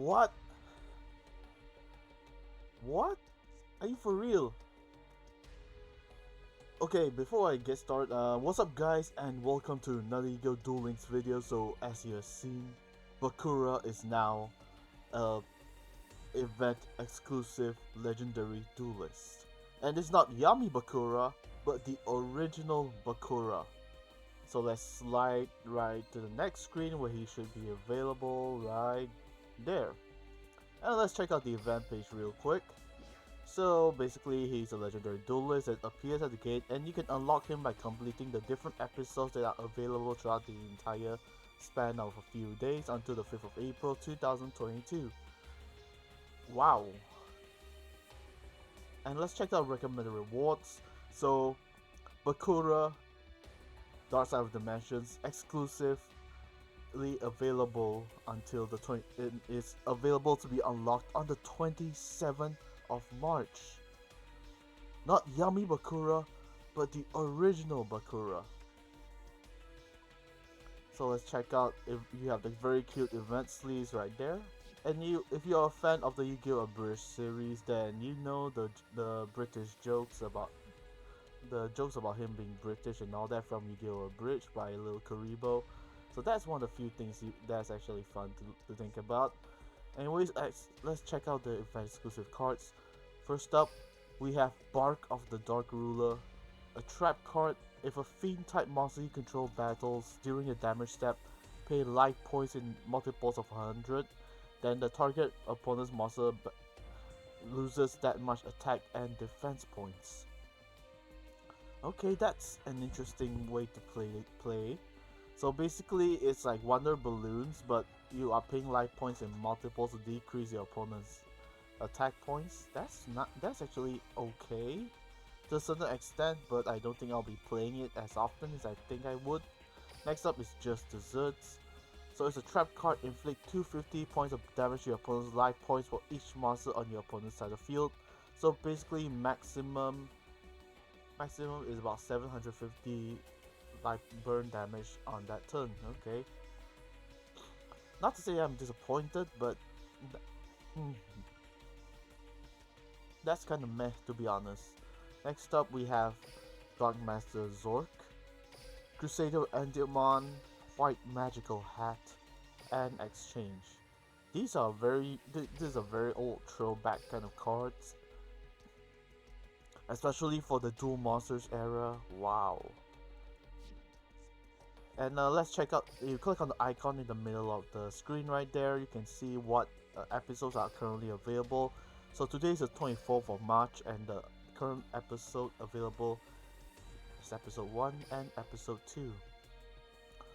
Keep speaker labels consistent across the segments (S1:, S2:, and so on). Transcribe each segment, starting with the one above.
S1: What? What? Are you for real? Okay, before I get started, what's up guys and welcome to another YuGiOh Duel Links video. So as you have seen, Bakura is now a event exclusive Legendary Duelist. And it's not Yummy Bakura, but the original Bakura. So let's slide right to the next screen where he should be available right there. And let's check out the event page real quick. So basically he's a legendary duelist that appears at the gate, and you can unlock him by completing the different episodes that are available throughout the entire span of a few days until the 5th of April 2022. Wow. And let's check out recommended rewards. So Bakura Dark Side of Dimensions exclusively available until the 20. It is available to be unlocked on the 27th of March. Not Yummy Bakura, but the original Bakura. So let's check out if you have the very cute event sleeves right there. And if you're a fan of the YuGiOh Abridged series, then you know the British jokes about him being British and all that from YuGiOh Abridged by Lil Karibo. So that's one of the few things that's actually fun to think about. Anyways, let's check out the event exclusive cards. First up, we have Bark of the Dark Ruler, a trap card. If a fiend type monster you control battles during a damage step, pay life points in multiples of 100, then the target opponent's monster loses that much attack and defense points. Okay, that's an interesting way to play. So basically, it's like Wonder Balloons, but you are paying life points in multiples to decrease your opponent's attack points. That's actually okay to a certain extent, but I don't think I'll be playing it as often as I think I would. Next up is Just Desserts. So it's a trap card. Inflict 250 points of damage to your opponent's life points for each monster on your opponent's side of the field. So basically, maximum is about 750 life burn damage on that turn. Okay. Not to say I'm disappointed, but that's kind of meh, to be honest. Next up we have Dark Master Zork, Crusader Endermon, White Magical Hat, and Exchange. These are very old throwback kind of cards, especially for the Duel Monsters era. Wow. And let's check out, you click on the icon in the middle of the screen right there, you can see what episodes are currently available. So today is the 24th of March, and the current episode available is episode 1 and episode 2.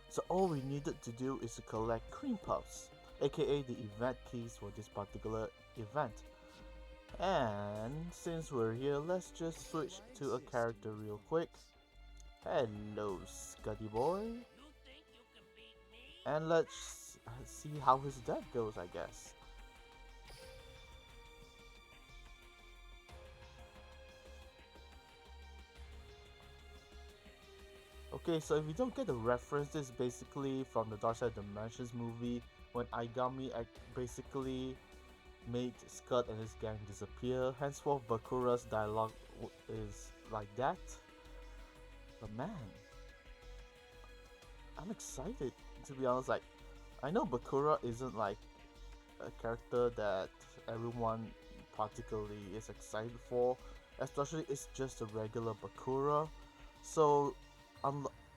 S1: So all we needed to do is to collect cream puffs, aka the event keys for this particular event. And since we're here, let's just switch to a character real quick. Hello, Scuddy boy. And let's see how his deck goes, I guess. Okay, so if you don't get the reference, this is basically from the Dark Side Dimensions movie when Aigami basically made Scud and his gang disappear. Henceforth, Bakura's dialogue is like that. But man, I'm excited, to be honest. Like, I know Bakura isn't like a character that everyone particularly is excited for, especially it's just a regular Bakura. So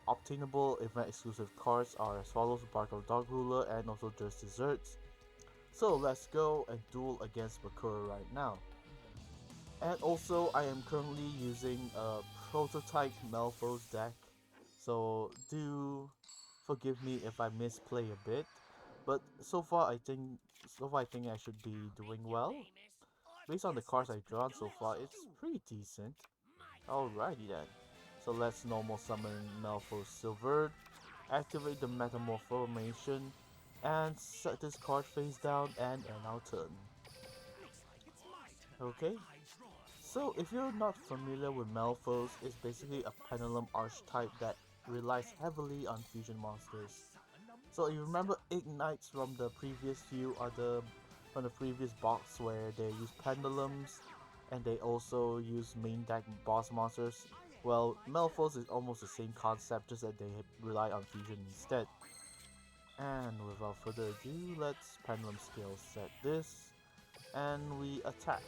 S1: obtainable event exclusive cards are as follows: Bark of Dark Ruler and also Just Desserts. So let's go and duel against Bakura right now. And also I am currently using a prototype Malphos deck, so do forgive me if I misplay a bit, but so far I think I should be doing well. Based on the cards I've drawn so far, it's pretty decent. Alrighty then. So let's normal summon Malphos Silver, activate the Metamorph formation, and set this card face down and end our turn. Okay, so if you're not familiar with Malphos, it's basically a Pendulum archetype that relies heavily on fusion monsters. So you remember Ignites from the previous few other from the previous box where they use pendulums and they also use main deck boss monsters. Well, Melphos is almost the same concept, just that they rely on fusion instead. And without further ado, let's pendulum scale set this, and we attack.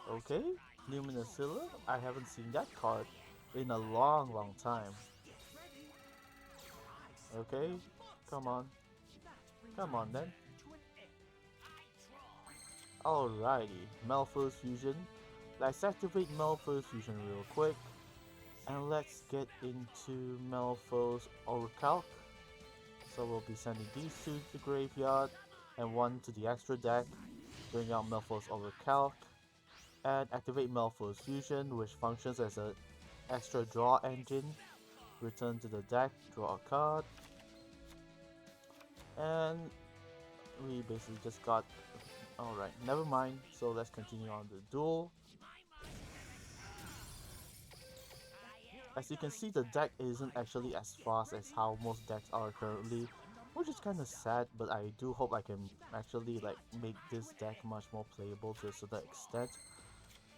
S1: Okay, Luminosilla, I haven't seen that card in a long time. Okay, come on. Come on then. Alrighty, Malfoy's Fusion. Let's activate Malfoy's Fusion real quick. And let's get into Malfoy's Orichalc. So we'll be sending these two to the graveyard and one to the extra deck. Bring out Malfoy's Orichalc. And activate Malfoy's Fusion, which functions as an extra draw engine. Return to the deck, draw a card. And we basically just got... Alright, never mind. So let's continue on the duel. As you can see, the deck isn't actually as fast as how most decks are currently, which is kind of sad, but I do hope I can actually make this deck much more playable to a certain extent.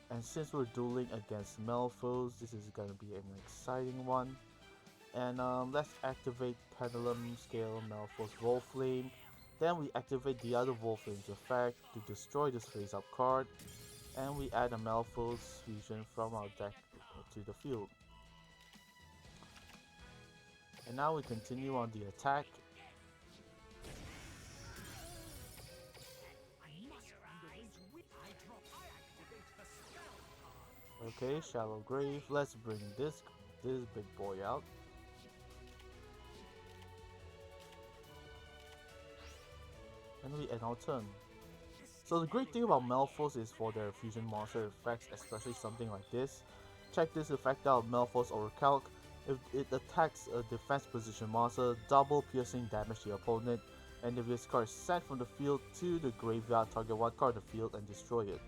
S1: And since we're dueling against Malphos, this is gonna be an exciting one. And let's activate Pendulum Scale Malphos Volflame. Then we activate the other Volflame's effect to destroy this face-up card. And we add a Malphos Fusion from our deck to the field. And now we continue on the attack. Okay, Shallow Grave. Let's bring this big boy out. And we end our turn. So the great thing about Malphos is for their fusion monster effects, especially something like this. Check this effect out, Malphos Orichalc. If it attacks a defense position monster, double piercing damage to your opponent, and if this card is sent from the field to the graveyard, target one card of the field and destroy it.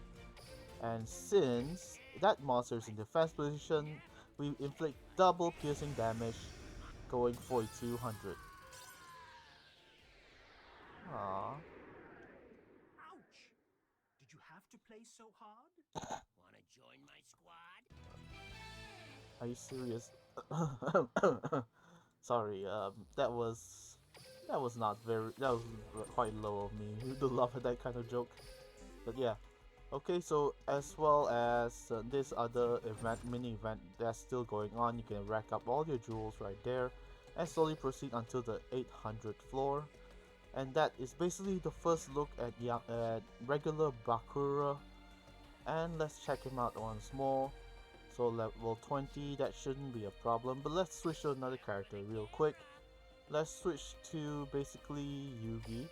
S1: And since that monster is in defense position, we inflict double piercing damage, going for 200. Aww.
S2: Ouch! Did you have to play so hard? Wanna join my squad?
S1: Are you serious? Sorry, that was quite low of me. You do laugh at that kind of joke. But yeah. Okay, so as well as this other mini event that's still going on, you can rack up all your jewels right there and slowly proceed until the 800th floor. And that is basically the first look at regular Bakura. And let's check him out once more. So level 20, that shouldn't be a problem, but let's switch to another character real quick. Let's switch to basically Yugi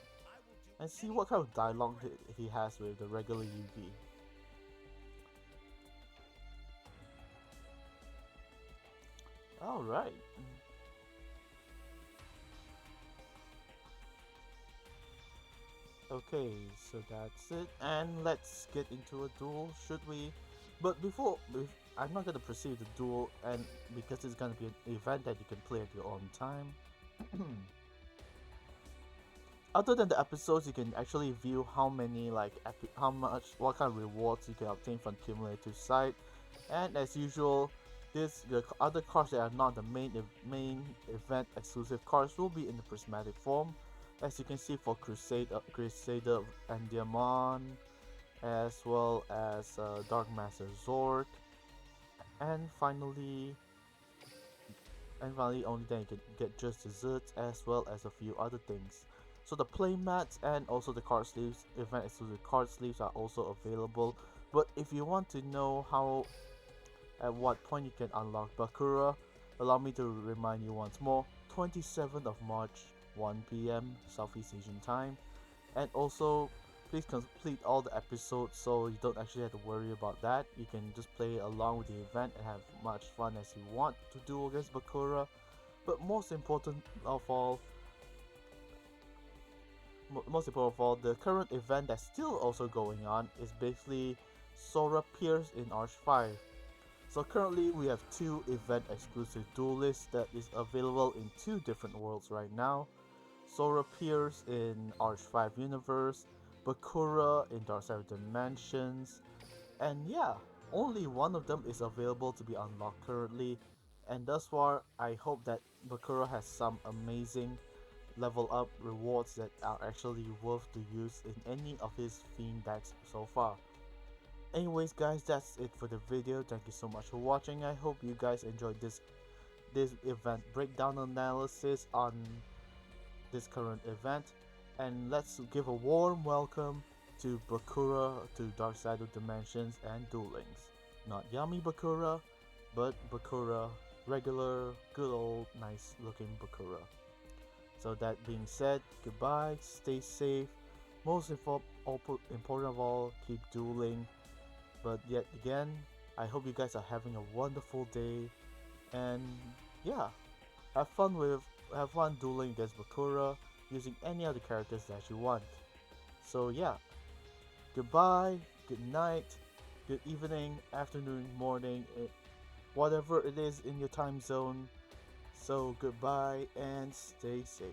S1: and see what kind of dialogue he has with the regular Yugi. Alright. Okay, so that's it, and let's get into a duel, should we? But I'm not gonna proceed with the duel, and because it's gonna be an event that you can play at your own time. Other than the episodes, you can actually view how many what kind of rewards you can obtain from cumulative site, and as usual, the other cards that are not the main event exclusive cards will be in the prismatic form. As you can see for Crusader and Diamond, as well as Dark Master Zord, and finally only then you can get just desserts as well as a few other things. So the playmats and also the card sleeves, event exclusive card sleeves are also available. But if you want to know at what point you can unlock Bakura, allow me to remind you once more, 27th of March, 1 PM Southeast Asian time. And also, please complete all the episodes so you don't actually have to worry about that. You can just play along with the event and have much fun as you want to do against Bakura. But most important of all, the current event that's still also going on is basically Sora Pierce in Arch 5. So currently we have two event exclusive duelists that is available in two different worlds right now. Sora appears in Arch 5 universe, Bakura in Dark Side of Dimensions, and yeah, only one of them is available to be unlocked currently, and thus far I hope that Bakura has some amazing level up rewards that are actually worth to use in any of his theme decks so far. Anyways guys, that's it for the video. Thank you so much for watching. I hope you guys enjoyed this event breakdown analysis on this current event, and let's give a warm welcome to Bakura to Dark Side of Dimensions and Duel Links. Not yummy Bakura, but Bakura, regular, good old, nice looking Bakura. So that being said, goodbye, stay safe, most important of all, keep dueling. But yet again, I hope you guys are having a wonderful day, and yeah, have fun dueling against Bakura using any other characters that you want. So yeah, goodbye, good night, good evening, afternoon, morning, whatever it is in your time zone. So goodbye and stay safe.